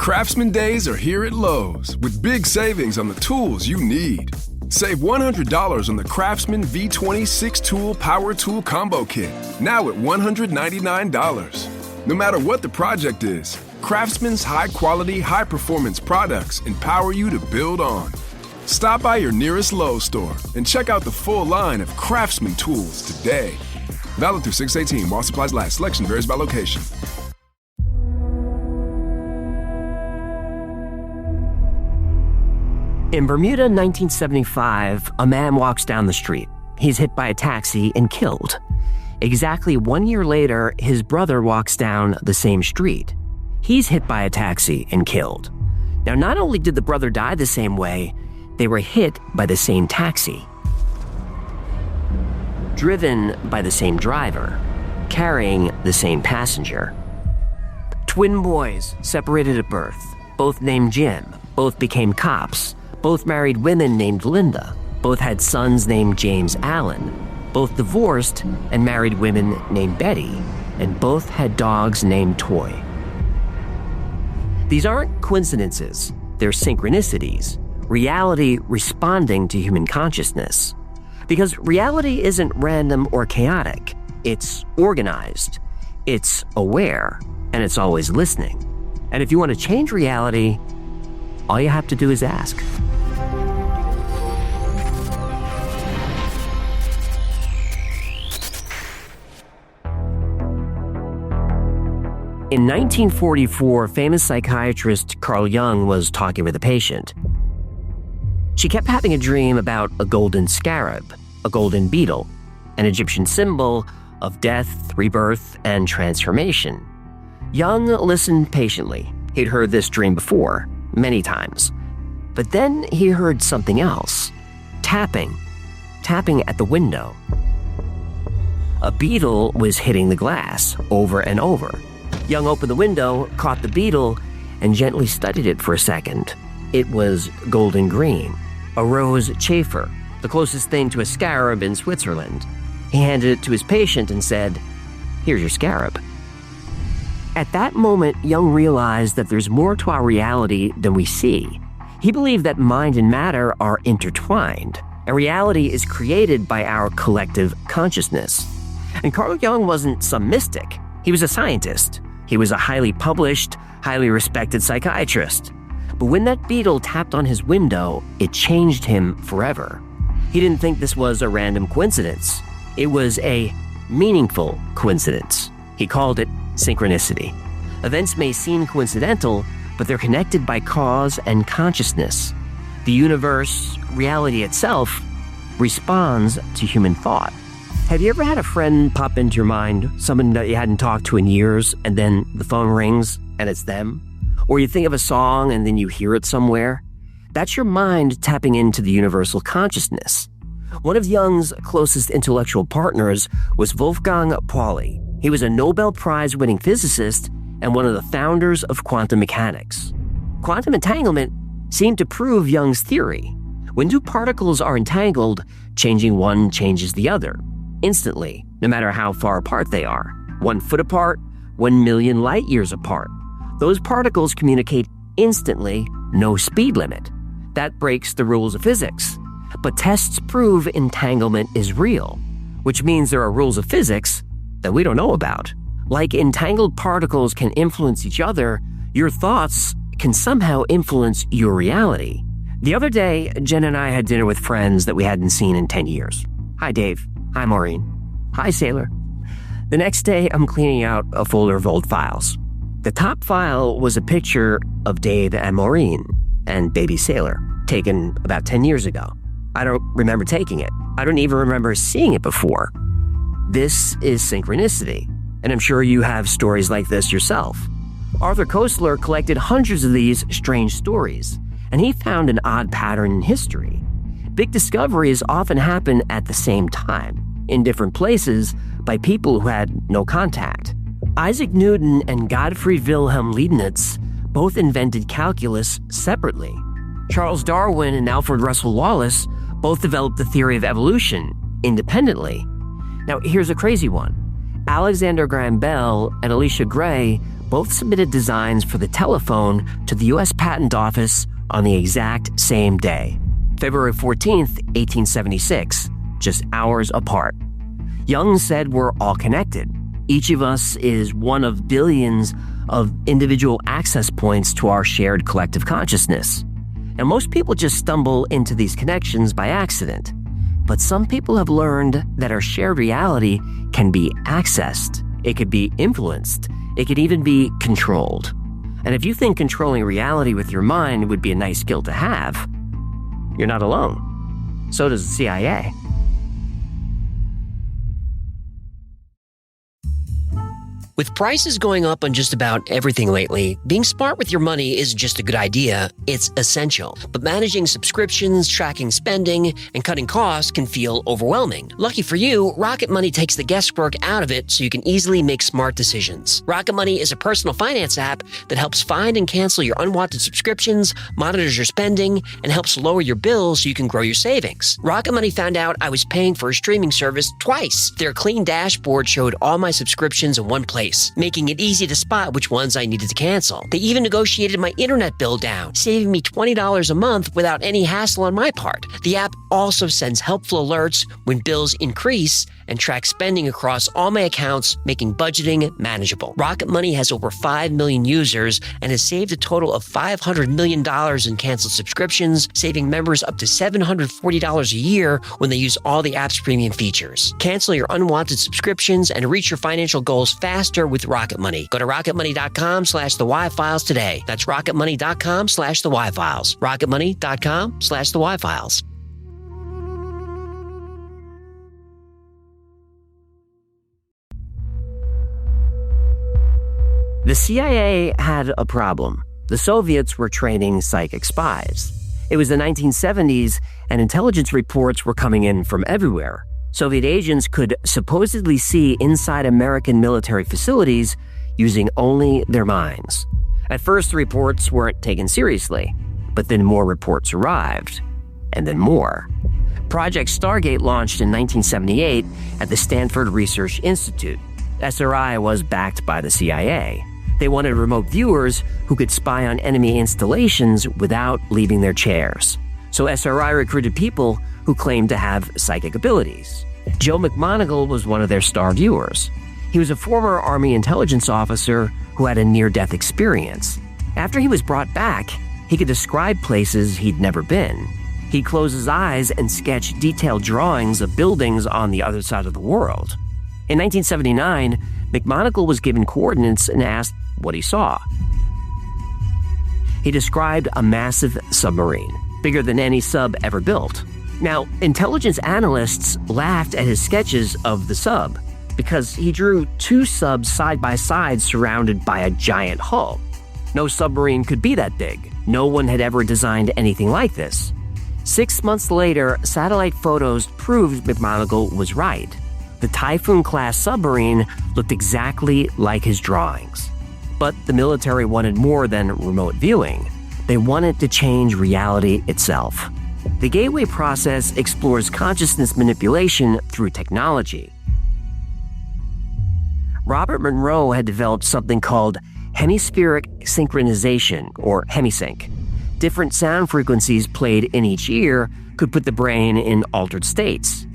Craftsman Days are here at Lowe's with big savings on the tools you need. Save $100 on the Craftsman V20 6-Tool Power Tool Combo Kit, now at $199. No matter what the project is, Craftsman's high-quality, high-performance products empower you to build on. Stop by your nearest Lowe's store and check out the full line of Craftsman tools today. Valid through 6/18 while supplies last. Selection varies by location. In Bermuda, 1975, a man walks down the street. He's hit by a taxi and killed. Exactly 1 year later, his brother walks down the same street. He's hit by a taxi and killed. Now, not only did the brother die the same way, they were hit by the same taxi. Driven by the same driver, carrying the same passenger. Twin boys, separated at birth, both named Jim, both became cops. Both married women named Linda. Both had sons named James Allen. Both divorced and married women named Betty. And both had dogs named Toy. These aren't coincidences, they're synchronicities. Reality responding to human consciousness. Because reality isn't random or chaotic. It's organized. It's aware. And it's always listening. And if you want to change reality, all you have to do is ask. In 1944, famous psychiatrist Carl Jung was talking with a patient. She kept having a dream about a golden scarab, a golden beetle, an Egyptian symbol of death, rebirth, and transformation. Jung listened patiently. He'd heard this dream before, many times. But then he heard something else. Tapping at the window. A beetle was hitting the glass over and over. Jung opened the window, caught the beetle, and gently studied it for a second. It was golden green, a rose chafer, the closest thing to a scarab in Switzerland. He handed it to his patient and said, "Here's your scarab." At that moment, Jung realized that there's more to our reality than we see. He believed that mind and matter are intertwined, and reality is created by our collective consciousness. And Carl Jung wasn't some mystic. He was a scientist. He was a highly published, highly respected psychiatrist. But when that beetle tapped on his window, it changed him forever. He didn't think this was a random coincidence. It was a meaningful coincidence. He called it synchronicity. Events may seem coincidental, but they're connected by cause and consciousness. The universe, reality itself, responds to human thought. Have you ever had a friend pop into your mind, someone that you hadn't talked to in years, and then the phone rings and it's them? Or you think of a song and then you hear it somewhere? That's your mind tapping into the universal consciousness. One of Jung's closest intellectual partners was Wolfgang Pauli. He was a Nobel Prize-winning physicist and one of the founders of quantum mechanics. Quantum entanglement seemed to prove Jung's theory. When two particles are entangled, changing one changes the other. Instantly, no matter how far apart they are. 1 foot apart, 1 million light years apart. Those particles communicate instantly, no speed limit. That breaks the rules of physics. But tests prove entanglement is real, which means there are rules of physics that we don't know about. Like entangled particles can influence each other, your thoughts can somehow influence your reality. The other day, Jen and I had dinner with friends that we hadn't seen in 10 years. Hi, Dave. Hi, Maureen. Hi, Sailor. The next day, I'm cleaning out a folder of old files. The top file was a picture of Dave and Maureen and baby Sailor, taken about 10 years ago. I don't remember taking it. I don't even remember seeing it before. This is synchronicity, and I'm sure you have stories like this yourself. Arthur Koestler collected hundreds of these strange stories, and he found an odd pattern in history. Big discoveries often happen at the same time, in different places, by people who had no contact. Isaac Newton and Gottfried Wilhelm Leibniz both invented calculus separately. Charles Darwin and Alfred Russel Wallace both developed the theory of evolution independently. Now, here's a crazy one. Alexander Graham Bell and Elisha Gray both submitted designs for the telephone to the U.S. Patent Office on the exact same day, February 14th, 1876, just hours apart. Jung said we're all connected. Each of us is one of billions of individual access points to our shared collective consciousness. And most people just stumble into these connections by accident. But some people have learned that our shared reality can be accessed, it could be influenced, it could even be controlled. And if you think controlling reality with your mind would be a nice skill to have, you're not alone. So does the CIA. With prices going up on just about everything lately, being smart with your money isn't just a good idea, it's essential. But managing subscriptions, tracking spending, and cutting costs can feel overwhelming. Lucky for you, Rocket Money takes the guesswork out of it so you can easily make smart decisions. Rocket Money is a personal finance app that helps find and cancel your unwanted subscriptions, monitors your spending, and helps lower your bills so you can grow your savings. Rocket Money found out I was paying for a streaming service twice. Their clean dashboard showed all my subscriptions in one place, making it easy to spot which ones I needed to cancel. They even negotiated my internet bill down, saving me $20 a month without any hassle on my part. The app also sends helpful alerts when bills increase and tracks spending across all my accounts, making budgeting manageable. Rocket Money has over 5 million users and has saved a total of $500 million in canceled subscriptions, saving members up to $740 a year when they use all the app's premium features. Cancel your unwanted subscriptions and reach your financial goals faster with Rocket Money. Go to rocketmoney.com/the-Y-Files today. That's rocketmoney.com/the-Y-Files. rocketmoney.com/the-Y-Files. The CIA had a problem. The Soviets were training psychic spies. It was the 1970s, and intelligence reports were coming in from everywhere. Soviet agents could supposedly see inside American military facilities using only their minds. At first, the reports weren't taken seriously, but then more reports arrived, and then more. Project Stargate launched in 1978 at the Stanford Research Institute. SRI was backed by the CIA. They wanted remote viewers who could spy on enemy installations without leaving their chairs. So SRI recruited people who claimed to have psychic abilities. Joe McMoneagle was one of their star viewers. He was a former Army intelligence officer who had a near-death experience. After he was brought back, he could describe places he'd never been. He'd close his eyes and sketch detailed drawings of buildings on the other side of the world. In 1979, McMoneagle was given coordinates and asked what he saw. He described a massive submarine, bigger than any sub ever built. Now, intelligence analysts laughed at his sketches of the sub because he drew two subs side by side surrounded by a giant hull. No submarine could be that big. No one had ever designed anything like this. 6 months later, satellite photos proved McMoneagle was right. The Typhoon-class submarine looked exactly like his drawings. But the military wanted more than remote viewing. They wanted to change reality itself. The Gateway process explores consciousness manipulation through technology. Robert Monroe had developed something called hemispheric synchronization, or hemisync. Different sound frequencies played in each ear could put the brain in altered states.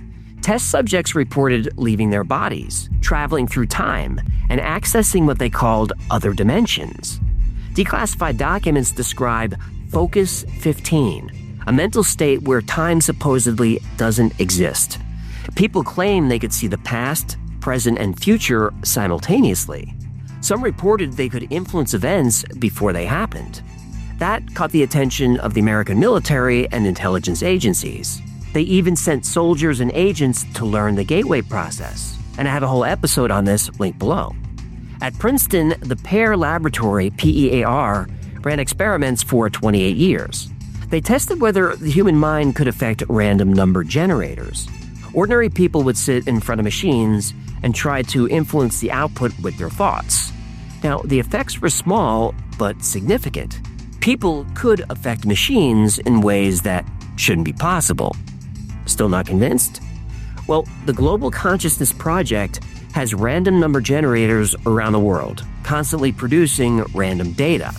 Test subjects reported leaving their bodies, traveling through time, and accessing what they called other dimensions. Declassified documents describe Focus 15, a mental state where time supposedly doesn't exist. People claim they could see the past, present, and future simultaneously. Some reported they could influence events before they happened. That caught the attention of the American military and intelligence agencies. They even sent soldiers and agents to learn the Gateway process. And I have a whole episode on this linked below. At Princeton, the PEAR laboratory, PEAR, ran experiments for 28 years. They tested whether the human mind could affect random number generators. Ordinary people would sit in front of machines and try to influence the output with their thoughts. Now, the effects were small, but significant. People could affect machines in ways that shouldn't be possible. Still not convinced? Well, the Global Consciousness Project has random number generators around the world, constantly producing random data.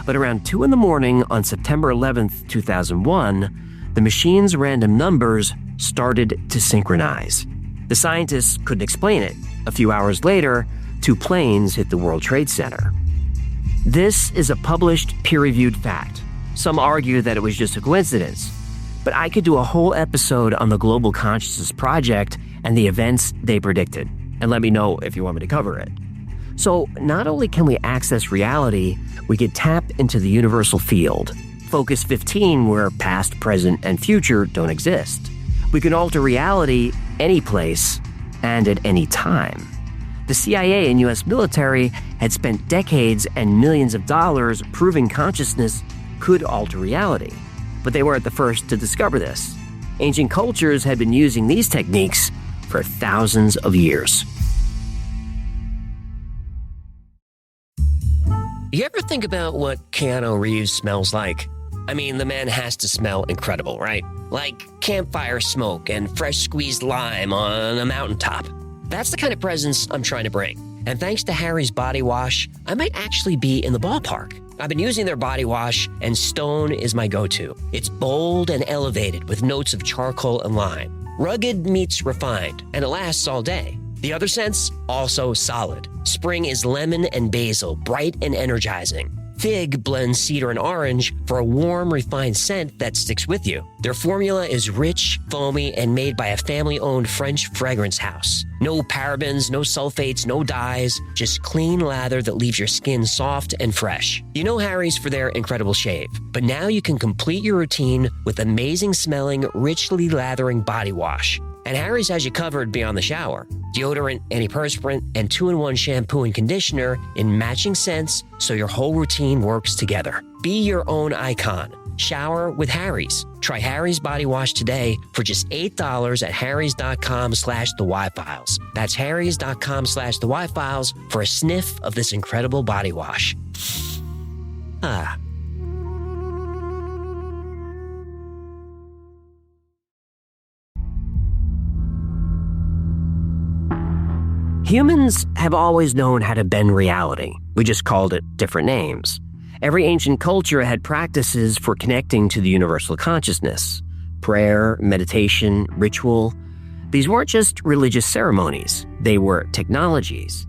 But around 2 in the morning on September 11th, 2001, the machine's random numbers started to synchronize. The scientists couldn't explain it. A few hours later, 2 planes hit the World Trade Center. This is a published, peer-reviewed fact. Some argue that it was just a coincidence, but I could do a whole episode on the Global Consciousness Project and the events they predicted, and let me know if you want me to cover it. So, not only can we access reality, we can tap into the universal field, Focus 15, where past, present, and future don't exist. We can alter reality any place and at any time. The CIA and US military had spent decades and millions of dollars proving consciousness could alter reality, but they weren't the first to discover this. Ancient cultures had been using these techniques for thousands of years. You ever think about what Keanu Reeves smells like? I mean, the man has to smell incredible, right? Like campfire smoke and fresh squeezed lime on a mountaintop. That's the kind of presence I'm trying to bring. And thanks to Harry's body wash, I might actually be in the ballpark. I've been using their body wash, and Stone is my go-to. It's bold and elevated with notes of charcoal and lime. Rugged meets refined, and it lasts all day. The other scents, also solid. Spring is lemon and basil, bright and energizing. Fig blends cedar and orange for a warm, refined scent that sticks with you. Their formula is rich, foamy, and made by a family-owned French fragrance house. No parabens, no sulfates, no dyes, just clean lather that leaves your skin soft and fresh. You know Harry's for their incredible shave, but now you can complete your routine with amazing-smelling, richly lathering body wash. And Harry's has you covered beyond the shower. Deodorant, antiperspirant, and 2-in-1 shampoo and conditioner in matching scents so your whole routine works together. Be your own icon. Shower with Harry's. Try Harry's body wash today for just $8 at harrys.com/thewifiles. That's harrys.com/thewifiles for a sniff of this incredible body wash. Ah. Humans have always known how to bend reality. We just called it different names. Every ancient culture had practices for connecting to the universal consciousness. Prayer, meditation, ritual. These weren't just religious ceremonies. They were technologies.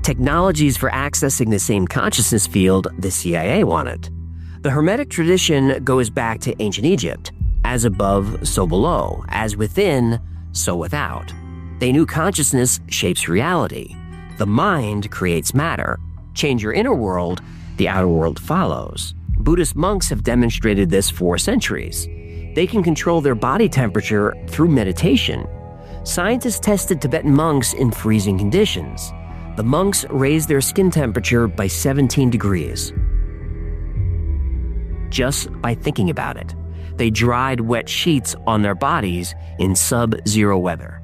Technologies for accessing the same consciousness field the CIA wanted. The Hermetic tradition goes back to ancient Egypt. As above, so below. As within, so without. They knew consciousness shapes reality. The mind creates matter. Change your inner world, the outer world follows. Buddhist monks have demonstrated this for centuries. They can control their body temperature through meditation. Scientists tested Tibetan monks in freezing conditions. The monks raised their skin temperature by 17 degrees. Just by thinking about it. They dried wet sheets on their bodies in sub-zero weather.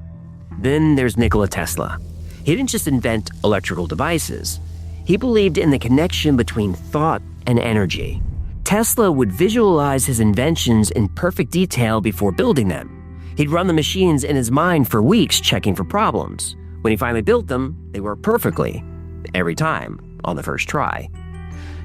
Then there's Nikola Tesla. He didn't just invent electrical devices. He believed in the connection between thought and energy. Tesla would visualize his inventions in perfect detail before building them. He'd run the machines in his mind for weeks checking for problems. When he finally built them, they worked perfectly. Every time, on the first try.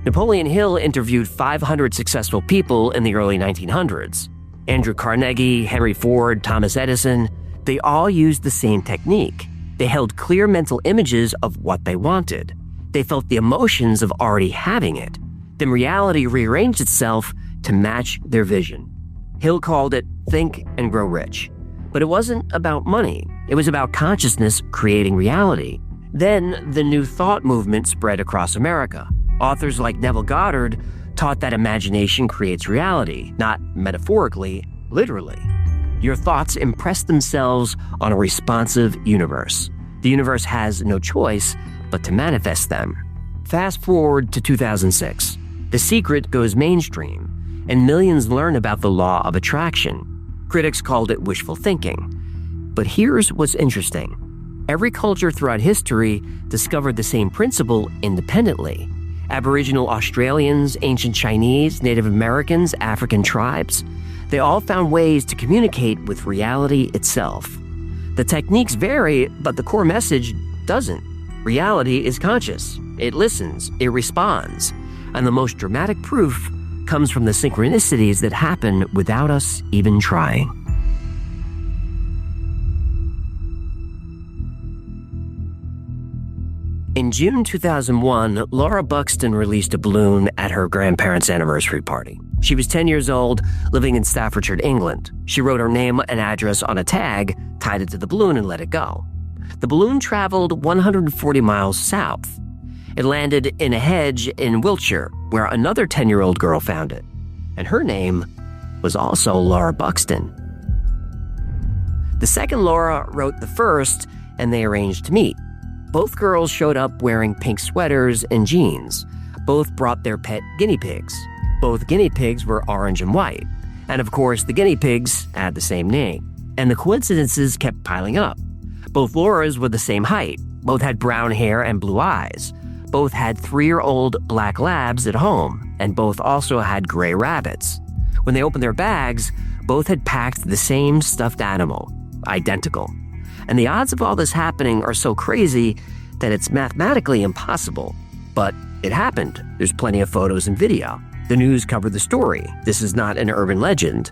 Napoleon Hill interviewed 500 successful people in the early 1900s. Andrew Carnegie, Henry Ford, Thomas Edison. They all used the same technique. They held clear mental images of what they wanted. They felt the emotions of already having it. Then reality rearranged itself to match their vision. Hill called it Think and Grow Rich. But it wasn't about money. It was about consciousness creating reality. Then the New Thought movement spread across America. Authors like Neville Goddard taught that imagination creates reality, not metaphorically, literally. Your thoughts impress themselves on a responsive universe. The universe has no choice but to manifest them. Fast forward to 2006. The Secret goes mainstream, and millions learn about the law of attraction. Critics called it wishful thinking. But here's what's interesting. Every culture throughout history discovered the same principle independently. Aboriginal Australians, ancient Chinese, Native Americans, African tribes, they all found ways to communicate with reality itself. The techniques vary, but the core message doesn't. Reality is conscious. It listens. It responds. And the most dramatic proof comes from the synchronicities that happen without us even trying. In June 2001, Laura Buxton released a balloon at her grandparents' anniversary party. She was 10 years old, living in Staffordshire, England. She wrote her name and address on a tag, tied it to the balloon, and let it go. The balloon traveled 140 miles south. It landed in a hedge in Wiltshire, where another 10-year-old girl found it. And her name was also Laura Buxton. The second Laura wrote the first, and they arranged to meet. Both girls showed up wearing pink sweaters and jeans. Both brought their pet guinea pigs. Both guinea pigs were orange and white. And of course, the guinea pigs had the same name. And the coincidences kept piling up. Both Lauras were the same height. Both had brown hair and blue eyes. Both had 3-year-old black labs at home. And both also had gray rabbits. When they opened their bags, both had packed the same stuffed animal. Identical. And the odds of all this happening are so crazy that it's mathematically impossible. But it happened. There's plenty of photos and video. The news covered the story. This is not an urban legend.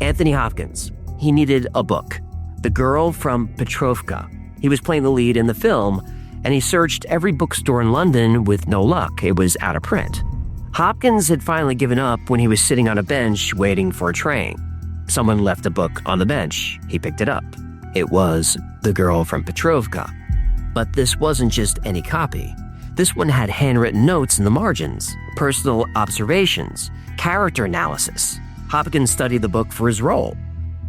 Anthony Hopkins. He needed a book. The Girl from Petrovka. He was playing the lead in the film, and he searched every bookstore in London with no luck. It was out of print. Hopkins had finally given up when he was sitting on a bench waiting for a train. Someone left a book on the bench. He picked it up. It was The Girl from Petrovka. But this wasn't just any copy. This one had handwritten notes in the margins, personal observations, character analysis. Hopkins studied the book for his role.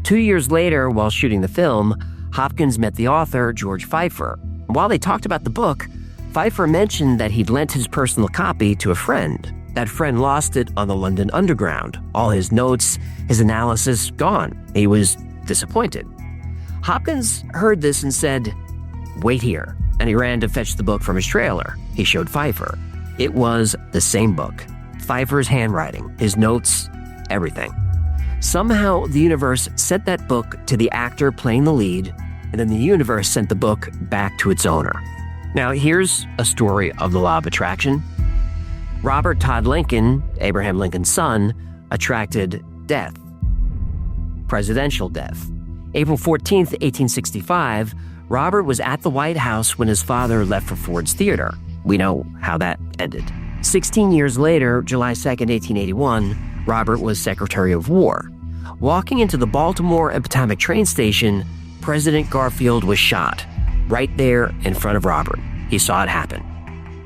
2 years later, while shooting the film, Hopkins met the author, George Pfeiffer. While they talked about the book, Pfeiffer mentioned that he'd lent his personal copy to a friend. That friend lost it on the London Underground. All his notes, his analysis, gone. He was disappointed. Hopkins heard this and said, "Wait here." And he ran to fetch the book from his trailer. He showed Pfeiffer. It was the same book. Pfeiffer's handwriting, his notes, everything. Somehow, the universe sent that book to the actor playing the lead, and then the universe sent the book back to its owner. Now, here's a story of the law of attraction. Robert Todd Lincoln, Abraham Lincoln's son, attracted death. Presidential death. April 14th, 1865, Robert was at the White House when his father left for Ford's Theater. We know how that ended. 16 years later, July 2nd, 1881, Robert was Secretary of War. Walking into the Baltimore and Potomac train station, President Garfield was shot, right there in front of Robert. He saw it happen.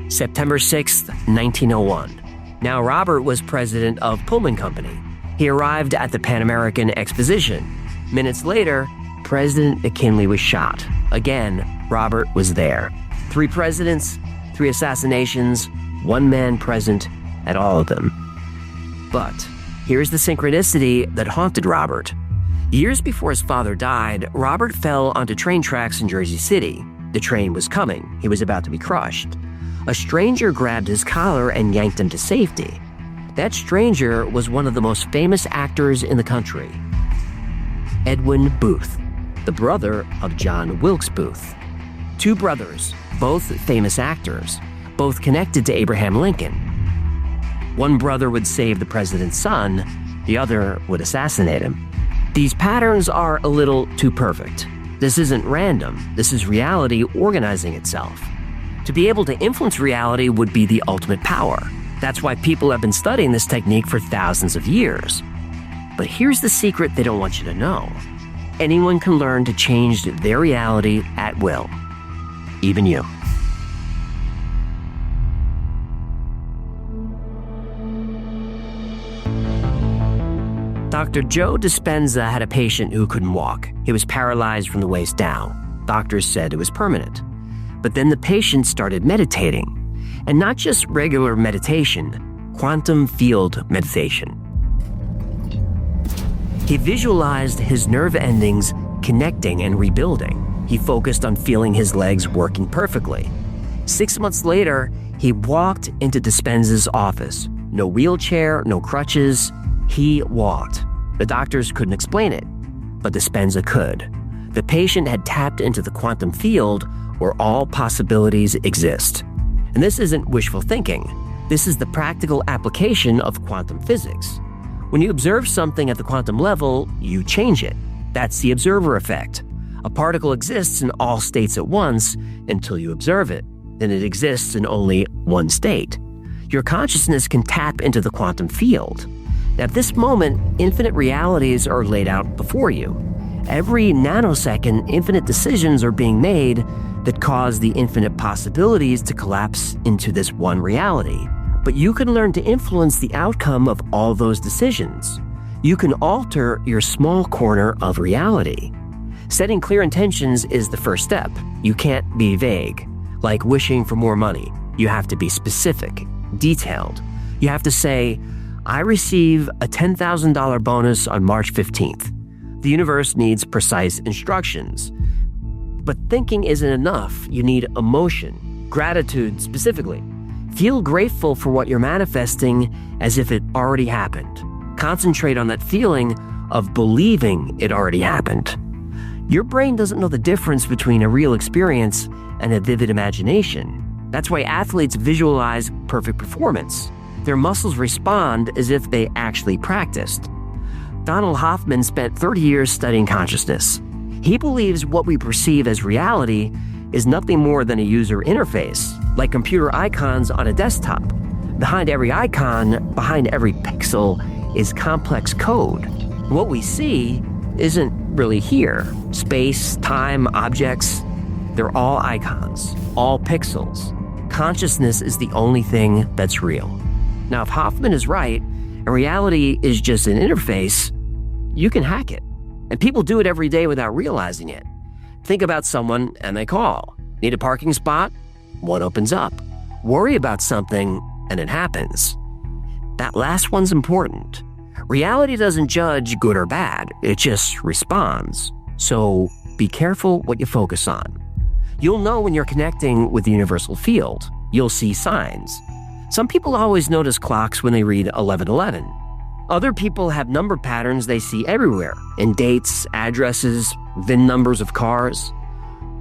September 6th, 1901. Now Robert was president of Pullman Company. He arrived at the Pan American Exposition. Minutes later, President McKinley was shot. Again, Robert was there. 3 presidents, 3 assassinations, 1 man present at all of them. But here's the synchronicity that haunted Robert. Years before his father died, Robert fell onto train tracks in Jersey City. The train was coming. He was about to be crushed. A stranger grabbed his collar and yanked him to safety. That stranger was one of the most famous actors in the country, Edwin Booth, the brother of John Wilkes Booth. 2 brothers, both famous actors, both connected to Abraham Lincoln. One brother would save the president's son, the other would assassinate him. These patterns are a little too perfect. This isn't random. This is reality organizing itself. To be able to influence reality would be the ultimate power. That's why people have been studying this technique for thousands of years. But here's the secret they don't want you to know. Anyone can learn to change their reality at will. Even you. Dr. Joe Dispenza had a patient who couldn't walk. He was paralyzed from the waist down. Doctors said it was permanent. But then the patient started meditating. And not just regular meditation, quantum field meditation. He visualized his nerve endings connecting and rebuilding. He focused on feeling his legs working perfectly. 6 months later, he walked into Dispenza's office. No wheelchair, no crutches. He walked. The doctors couldn't explain it, but Dispenza could. The patient had tapped into the quantum field where all possibilities exist. And this isn't wishful thinking. This is the practical application of quantum physics. When you observe something at the quantum level, you change it. That's the observer effect. A particle exists in all states at once until you observe it. Then it exists in only one state. Your consciousness can tap into the quantum field. Now, at this moment, infinite realities are laid out before you. Every nanosecond, infinite decisions are being made that cause the infinite possibilities to collapse into this one reality. But you can learn to influence the outcome of all those decisions. You can alter your small corner of reality. Setting clear intentions is the first step. You can't be vague, like wishing for more money. You have to be specific, detailed. You have to say, I receive a $10,000 bonus on March 15th. The universe needs precise instructions. But thinking isn't enough. You need emotion, gratitude specifically. Feel grateful for what you're manifesting as if it already happened. Concentrate on that feeling of believing it already happened. Your brain doesn't know the difference between a real experience and a vivid imagination. That's why athletes visualize perfect performance. Their muscles respond as if they actually practiced. Donald Hoffman spent 30 years studying consciousness. He believes what we perceive as reality is nothing more than a user interface, like computer icons on a desktop. Behind every icon, behind every pixel, is complex code. What we see isn't really here. Space, time, objects, they're all icons, all pixels. Consciousness is the only thing that's real. Now, if Hoffman is right, and reality is just an interface, you can hack it. And people do it every day without realizing it. Think about someone and they call. Need a parking spot? One opens up. Worry about something and it happens. That last one's important. Reality doesn't judge good or bad, it just responds. So be careful what you focus on. You'll know when you're connecting with the universal field. You'll see signs. Some people always notice clocks when they read 1111. Other people have number patterns they see everywhere, in dates, addresses, VIN numbers of cars.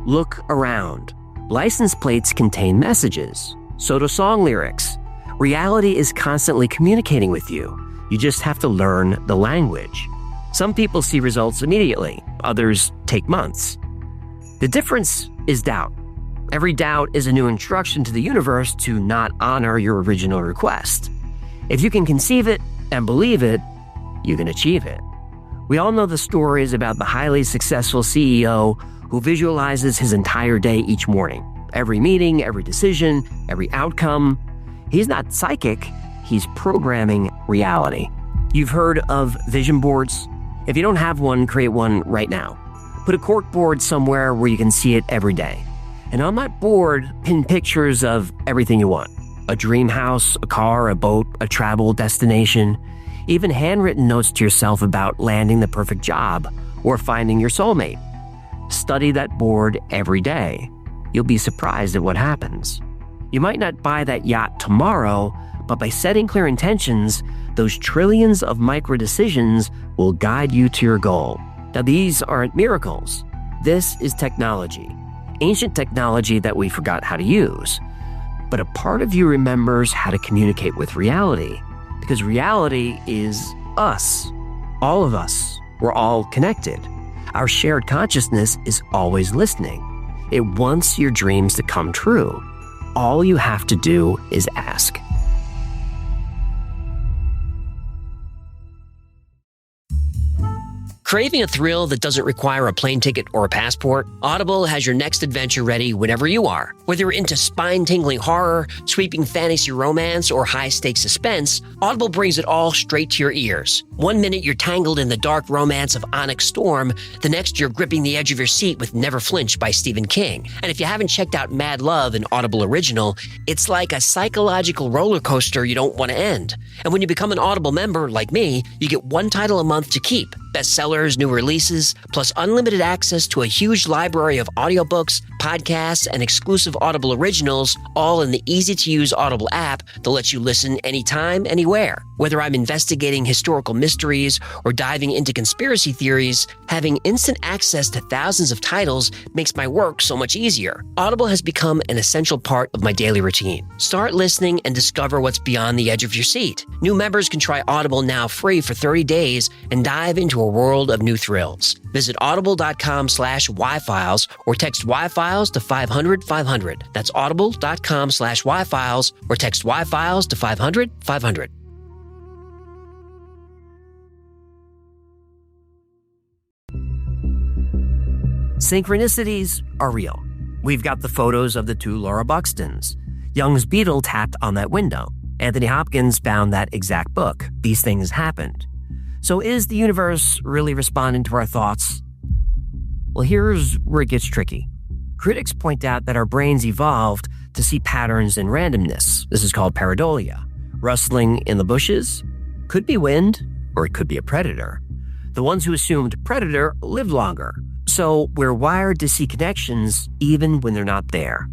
Look around. License plates contain messages. So do song lyrics. Reality is constantly communicating with you. You just have to learn the language. Some people see results immediately. Others take months. The difference is doubt. Every doubt is a new instruction to the universe to not honor your original request. If you can conceive it and believe it, you can achieve it. We all know the stories about the highly successful CEO who visualizes his entire day each morning. Every meeting, every decision, every outcome. He's not psychic, he's programming reality. You've heard of vision boards? If you don't have one, create one right now. Put a cork board somewhere where you can see it every day. And on that board, pin pictures of everything you want. A dream house, a car, a boat, a travel destination, even handwritten notes to yourself about landing the perfect job or finding your soulmate. Study that board every day. You'll be surprised at what happens. You might not buy that yacht tomorrow, but by setting clear intentions, those trillions of micro decisions will guide you to your goal. Now, these aren't miracles. This is technology. Ancient technology that we forgot how to use. But a part of you remembers how to communicate with reality, because reality is us. All of us. We're all connected. Our shared consciousness is always listening. It wants your dreams to come true. All you have to do is ask. Craving a thrill that doesn't require a plane ticket or a passport? Audible has your next adventure ready whenever you are. Whether you're into spine-tingling horror, sweeping fantasy romance, or high-stakes suspense, Audible brings it all straight to your ears. 1 minute you're tangled in the dark romance of Onyx Storm, the next you're gripping the edge of your seat with Never Flinch by Stephen King. And if you haven't checked out Mad Love, an Audible original, it's like a psychological roller coaster you don't want to end. And when you become an Audible member, like me, you get one title a month to keep. Bestsellers, new releases, plus unlimited access to a huge library of audiobooks, podcasts, and exclusive Audible originals, all in the easy-to-use Audible app that lets you listen anytime, anywhere. Whether I'm investigating historical mysteries or diving into conspiracy theories, having instant access to thousands of titles makes my work so much easier. Audible has become an essential part of my daily routine. Start listening and discover what's beyond the edge of your seat. New members can try Audible now free for 30 days and dive into a world of new thrills. Visit audible.com/Wi-Files or text Wi-Files to 500-500. That's audible.com/Wi-Files or text Wi-Files to 500-500. Synchronicities are real. We've got the photos of the two Laura Buxtons. Jung's beetle tapped on that window. Anthony Hopkins found that exact book. These things happened. So is the universe really responding to our thoughts? Well, here's where it gets tricky. Critics point out that our brains evolved to see patterns in randomness. This is called pareidolia. Rustling in the bushes could be wind, or it could be a predator. The ones who assumed predator lived longer. So we're wired to see connections even when they're not there.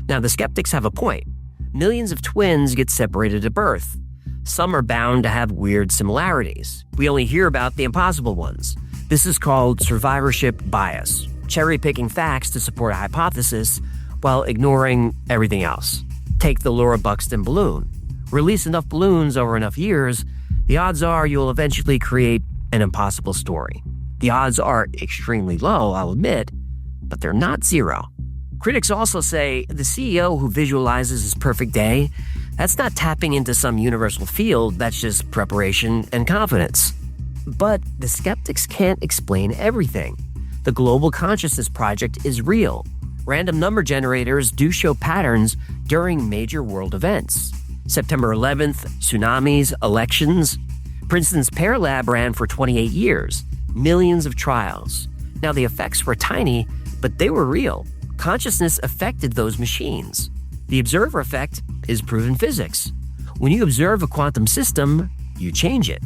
Now, the skeptics have a point. Millions of twins get separated at birth. Some are bound to have weird similarities. We only hear about the impossible ones. This is called survivorship bias, cherry-picking facts to support a hypothesis while ignoring everything else. Take the Laura Buxton balloon. Release enough balloons over enough years, the odds are you'll eventually create an impossible story. The odds are extremely low, I'll admit, but they're not zero. Critics also say the CEO who visualizes his perfect day, that's not tapping into some universal field, that's just preparation and confidence. But the skeptics can't explain everything. The Global Consciousness Project is real. Random number generators do show patterns during major world events. September 11th, tsunamis, elections. Princeton's Pear Lab ran for 28 years. Millions of trials. Now, the effects were tiny, but they were real. Consciousness affected those machines. The observer effect is proven physics. When you observe a quantum system, you change it.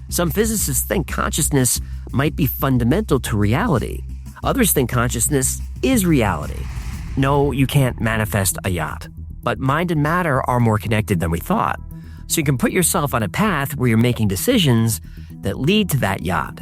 Some physicists think consciousness might be fundamental to reality. Others think consciousness is reality. No, you can't manifest a yacht. But mind and matter are more connected than we thought. So you can put yourself on a path where you're making decisions that lead to that yacht.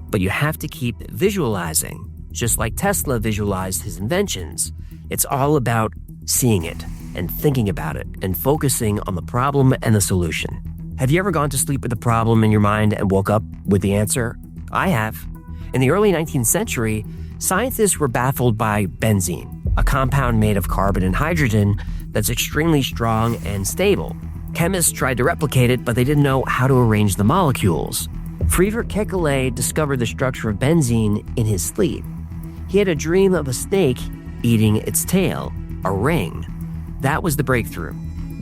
But you have to keep visualizing, just like Tesla visualized his inventions. It's all about seeing it and thinking about it and focusing on the problem and the solution. Have you ever gone to sleep with a problem in your mind and woke up with the answer? I have. In the early 19th century, scientists were baffled by benzene, a compound made of carbon and hydrogen that's extremely strong and stable. Chemists tried to replicate it, but they didn't know how to arrange the molecules. Friedrich Kekulé discovered the structure of benzene in his sleep. He had a dream of a snake eating its tail, a ring. That was the breakthrough.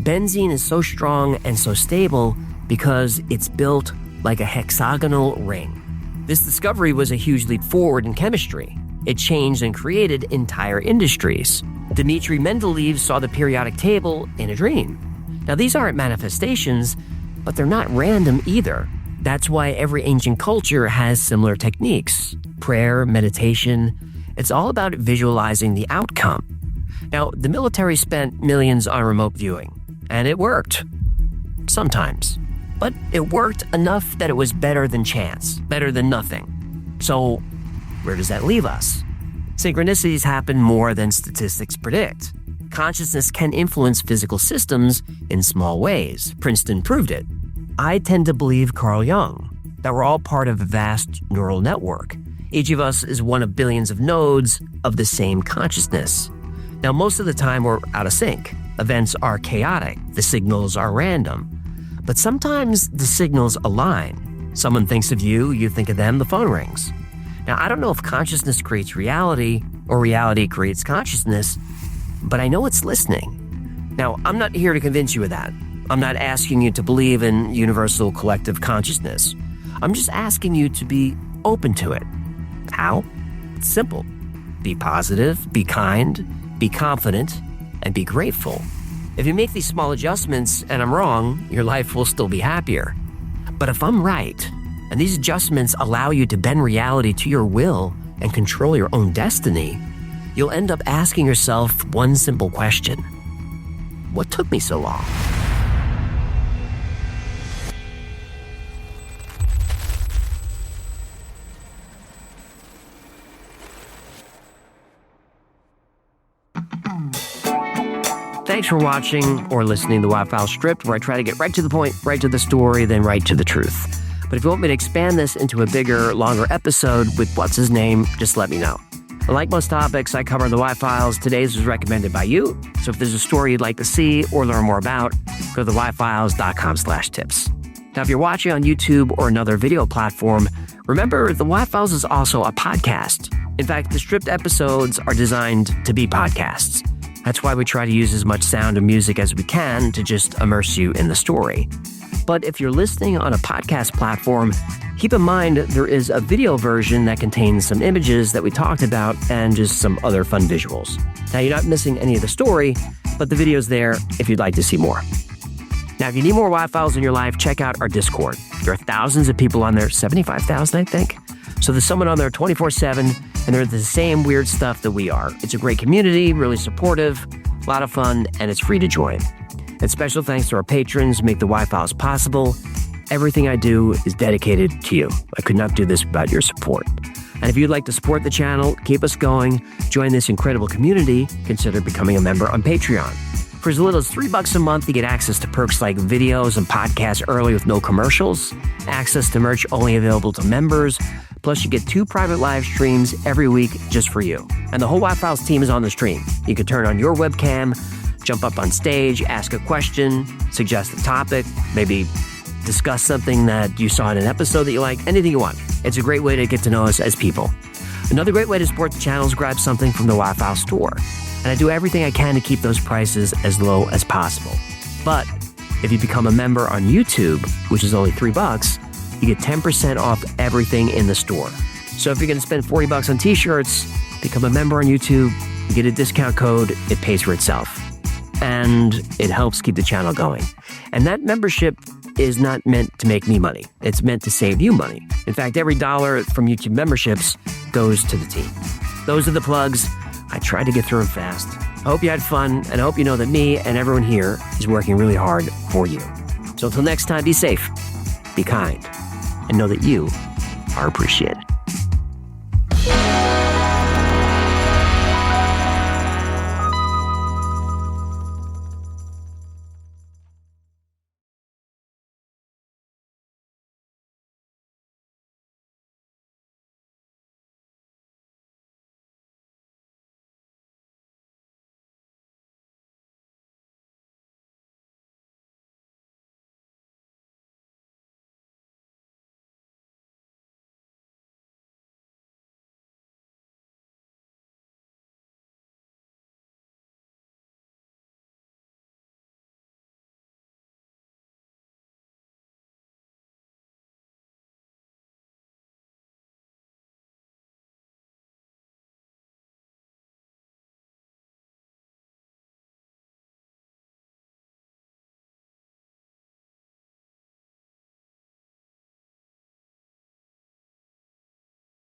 Benzene is so strong and so stable because it's built like a hexagonal ring. This discovery was a huge leap forward in chemistry. It changed and created entire industries. Dmitri Mendeleev saw the periodic table in a dream. Now, these aren't manifestations, but they're not random either. That's why every ancient culture has similar techniques. Prayer, meditation, it's all about visualizing the outcome. Now, the military spent millions on remote viewing, and it worked. Sometimes. But it worked enough that it was better than chance, better than nothing. So, where does that leave us? Synchronicities happen more than statistics predict. Consciousness can influence physical systems in small ways. Princeton proved it. I tend to believe Carl Jung, that we're all part of a vast neural network. Each of us is one of billions of nodes of the same consciousness. Now, most of the time we're out of sync. Events are chaotic. The signals are random. But sometimes the signals align. Someone thinks of you, you think of them, the phone rings. Now, I don't know if consciousness creates reality or reality creates consciousness, but I know it's listening. Now, I'm not here to convince you of that. I'm not asking you to believe in universal collective consciousness. I'm just asking you to be open to it. How? It's simple. Be positive, be kind, be confident, and be grateful. If you make these small adjustments and I'm wrong, your life will still be happier. But if I'm right, and these adjustments allow you to bend reality to your will and control your own destiny, you'll end up asking yourself one simple question. What took me so long? Thanks for watching or listening to the Y-File Stripped, where I try to get right to the point, right to the story, then right to the truth. But if you want me to expand this into a bigger, longer episode with what's his name, just let me know. Like most topics I cover in the Y-Files, today's was recommended by you. So if there's a story you'd like to see or learn more about, go to theyfiles.com/tips. Now, if you're watching on YouTube or another video platform, remember the Y-Files is also a podcast. In fact, the stripped episodes are designed to be podcasts. That's why we try to use as much sound and music as we can to just immerse you in the story. But if you're listening on a podcast platform, keep in mind there is a video version that contains some images that we talked about and just some other fun visuals. Now, you're not missing any of the story, but the video's there if you'd like to see more. Now, if you need more Y-Files in your life, check out our Discord. There are thousands of people on there, 75,000, I think. So there's someone on there 24/7, and they're the same weird stuff that we are. It's a great community, really supportive, a lot of fun, and it's free to join. And special thanks to our patrons who make the Y-Files possible. Everything I do is dedicated to you. I could not do this without your support. And if you'd like to support the channel, keep us going, join this incredible community, consider becoming a member on Patreon. For as little as $3 a month, you get access to perks like videos and podcasts early with no commercials, access to merch only available to members, plus you get 2 private live streams every week just for you. And the whole Y-Files team is on the stream. You can turn on your webcam, jump up on stage, ask a question, suggest a topic, maybe discuss something that you saw in an episode that you like, anything you want. It's a great way to get to know us as people. Another great way to support the channel is grab something from the Y-File store. And I do everything I can to keep those prices as low as possible. But if you become a member on YouTube, which is only $3, you get 10% off everything in the store. So if you're going to spend $40 on t-shirts, become a member on YouTube, you get a discount code, it pays for itself. And it helps keep the channel going. And that membership is not meant to make me money. It's meant to save you money. In fact, every dollar from YouTube memberships goes to the team. Those are the plugs. I tried to get through them fast. I hope you had fun, and I hope you know that me and everyone here is working really hard for you. So until next time, be safe, be kind, and know that you are appreciated.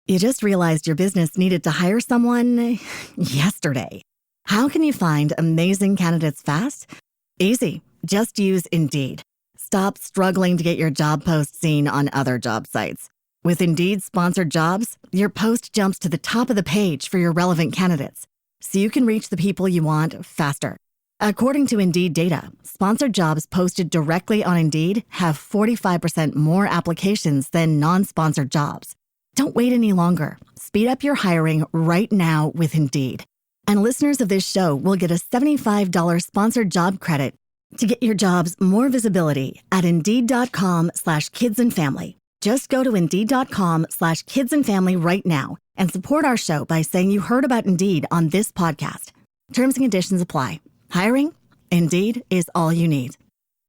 You just realized your business needed to hire someone yesterday. How can you find amazing candidates fast? Easy. Just use Indeed. Stop struggling to get your job post seen on other job sites. With Indeed sponsored jobs, your post jumps to the top of the page for your relevant candidates, so you can reach the people you want faster. According to Indeed data, sponsored jobs posted directly on Indeed have 45% more applications than non-sponsored jobs. Don't wait any longer. Speed up your hiring right now with Indeed. And listeners of this show will get a $75 sponsored job credit to get your jobs more visibility at Indeed.com/kidsandfamily. Just go to Indeed.com/kidsandfamily right now and support our show by saying you heard about Indeed on this podcast. Terms and conditions apply. Hiring? Indeed is all you need.